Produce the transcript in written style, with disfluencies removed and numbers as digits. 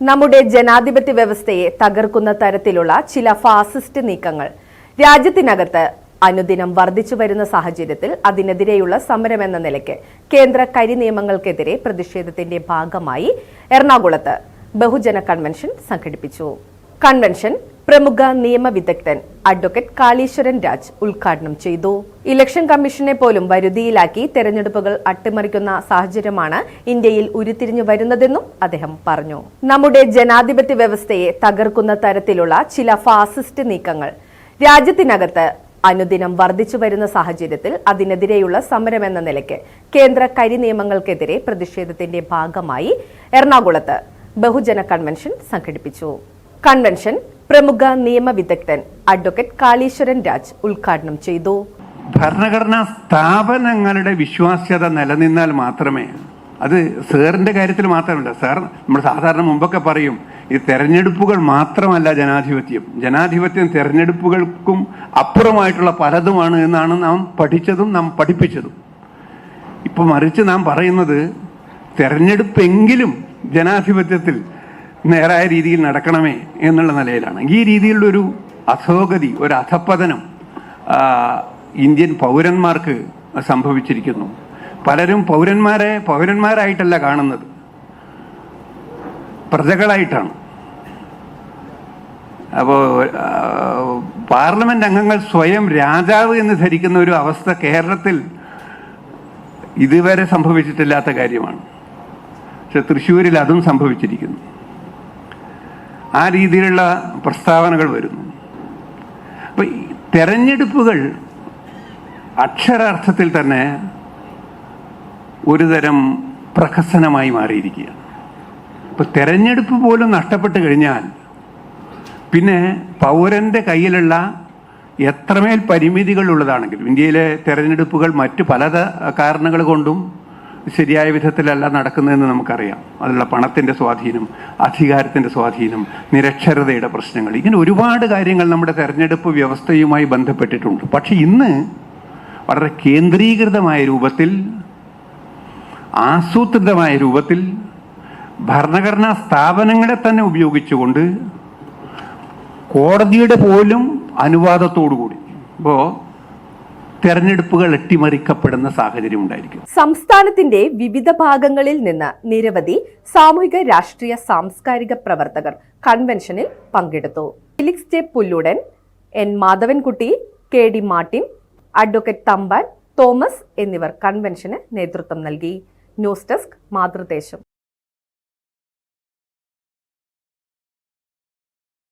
നമ്മുടെ ജനാധിപത്യ വ്യവസ്ഥയെ തകർക്കുന്ന തരത്തിലുള്ള ചില ഫാസിസ്റ്റ് നീക്കങ്ങൾ രാജ്യത്തിനകത്ത് അനുദിനം വർദ്ധിച്ചു വരുന്ന സാഹചര്യത്തിൽ അതിനെതിരെയുള്ള സമരമെന്ന നിലയ്ക്ക് കേന്ദ്ര കരിനിയമങ്ങൾക്കെതിരെ പ്രതിഷേധത്തിന്റെ ഭാഗമായി എറണാകുളത്ത് ബഹുജന കൺവെൻഷൻ സംഘടിപ്പിച്ചു. കൺവെൻഷൻ പ്രമുഖ നിയമവിദഗ്ധൻ അഡ്വക്കേറ്റ് കാളീശ്വരൻ രാജ് ഉദ്ഘാടനം ചെയ്തു. ഇലക്ഷൻ കമ്മീഷനെ പോലും വരുതിയിലാക്കി തെരഞ്ഞെടുപ്പുകൾ അട്ടിമറിക്കുന്ന സാഹചര്യമാണ് ഇന്ത്യയിൽ ഉരുത്തിരിഞ്ഞു വരുന്നതെന്നും അദ്ദേഹം പറഞ്ഞു. നമ്മുടെ ജനാധിപത്യ വ്യവസ്ഥയെ തകർക്കുന്ന തരത്തിലുള്ള ചില ഫാസിസ്റ്റ് നീക്കങ്ങൾ രാജ്യത്തിനകത്ത് അനുദിനം വർദ്ധിച്ചു വരുന്ന സാഹചര്യത്തിൽ അതിനെതിരെയുള്ള സമരമെന്ന നിലയ്ക്ക് കേന്ദ്ര കരിനിയമങ്ങൾക്കെതിരെ പ്രതിഷേധത്തിന്റെ ഭാഗമായി എറണാകുളത്ത് ബഹുജന കൺവെൻഷൻ സംഘടിപ്പിച്ചു. കൺവെൻഷൻ പ്രമുഖ നിയമവിദഗ്ധൻ അഡ്വക്കേറ്റ് കാളീശ്വരൻ രാജ് ഉദ്ഘാടനം ചെയ്തു. ഭരണഘടനാ സ്ഥാപനങ്ങളുടെ വിശ്വാസ്യത നിലനിന്നാൽ മാത്രമേ, അത് സാറിന്റെ കാര്യത്തിൽ മാത്രമല്ല, സാർ നമ്മൾ സാധാരണ മുമ്പൊക്കെ പറയും ഈ തെരഞ്ഞെടുപ്പുകൾ മാത്രമല്ല ജനാധിപത്യം തെരഞ്ഞെടുപ്പുകൾക്കും അപ്പുറമായിട്ടുള്ള പലതുമാണ് എന്നാണ് നാം പഠിച്ചതും നാം പഠിപ്പിച്ചതും. ഇപ്പൊ മറിച്ച് നാം പറയുന്നത് തെരഞ്ഞെടുപ്പെങ്കിലും ജനാധിപത്യത്തിൽ നേരായ രീതിയിൽ നടക്കണമേ എന്നുള്ള നിലയിലാണ്. ഈ രീതിയിലുള്ള ഒരു അധോഗതി, ഒരു അധപ്പതനം ഇന്ത്യൻ പൗരന്മാർക്ക് സംഭവിച്ചിരിക്കുന്നു. പലരും പൗരന്മാരായിട്ടല്ല കാണുന്നത്, പ്രജകളായിട്ടാണ്. അപ്പോൾ പാർലമെന്റ് അംഗങ്ങൾ സ്വയം രാജാവ് എന്ന് ധരിക്കുന്ന ഒരു അവസ്ഥ കേരളത്തിൽ ഇതുവരെ സംഭവിച്ചിട്ടില്ലാത്ത കാര്യമാണ്. പക്ഷെ തൃശ്ശൂരിൽ അതും സംഭവിച്ചിരിക്കുന്നു. ആ രീതിയിലുള്ള പ്രസ്താവനകൾ വരുന്നു. അപ്പൊ തെരഞ്ഞെടുപ്പുകൾ അക്ഷരാർത്ഥത്തിൽ തന്നെ ഒരുതരം പ്രഹസനമായി മാറിയിരിക്കുകയാണ്. ഇപ്പൊ തെരഞ്ഞെടുപ്പ് പോലും നഷ്ടപ്പെട്ടു കഴിഞ്ഞാൽ പിന്നെ പൗരന്റെ കയ്യിലുള്ള എത്രമേൽ പരിമിതികൾ ഉള്ളതാണെങ്കിലും, ഇന്ത്യയിലെ തെരഞ്ഞെടുപ്പുകൾ മറ്റു പല കാരണങ്ങൾ കൊണ്ടും ശരിയായ വിധത്തിലല്ല നടക്കുന്നതെന്ന് നമുക്കറിയാം. അതിലുള്ള പണത്തിന്റെ സ്വാധീനം, അധികാരത്തിന്റെ സ്വാധീനം, നിരക്ഷരതയുടെ പ്രശ്നങ്ങൾ, ഇങ്ങനെ ഒരുപാട് കാര്യങ്ങൾ നമ്മുടെ തെരഞ്ഞെടുപ്പ് വ്യവസ്ഥയുമായി ബന്ധപ്പെട്ടിട്ടുണ്ട്. പക്ഷെ ഇന്ന് വളരെ കേന്ദ്രീകൃതമായ രൂപത്തിൽ, ആസൂത്രിതമായ രൂപത്തിൽ ഭരണഘടനാ സ്ഥാപനങ്ങളെ തന്നെ ഉപയോഗിച്ചുകൊണ്ട് കോടതിയുടെ പോലും അനുവാദത്തോടുകൂടി തെരഞ്ഞെടുപ്പുകൾ അട്ടിമറിക്കപ്പെടുന്ന സാഹചര്യം ഉണ്ടായിരിക്കും. സംസ്ഥാനത്തിന്റെ വിവിധ ഭാഗങ്ങളിൽ നിന്ന് നിരവധി സാമൂഹിക, രാഷ്ട്രീയ, സാംസ്കാരിക പ്രവർത്തകർ കൺവെൻഷനിൽ പങ്കെടുത്തു. ഫിലിക്സ് ജെ പുല്ലൂടൻ, എൻ മാധവൻകുട്ടി, കെ ഡി മാർട്ടിൻ, അഡ്വക്കേറ്റ് തമ്പാൻ തോമസ് എന്നിവർ കൺവെൻഷന് നേതൃത്വം നൽകി. News desk, മാതൃദേശം.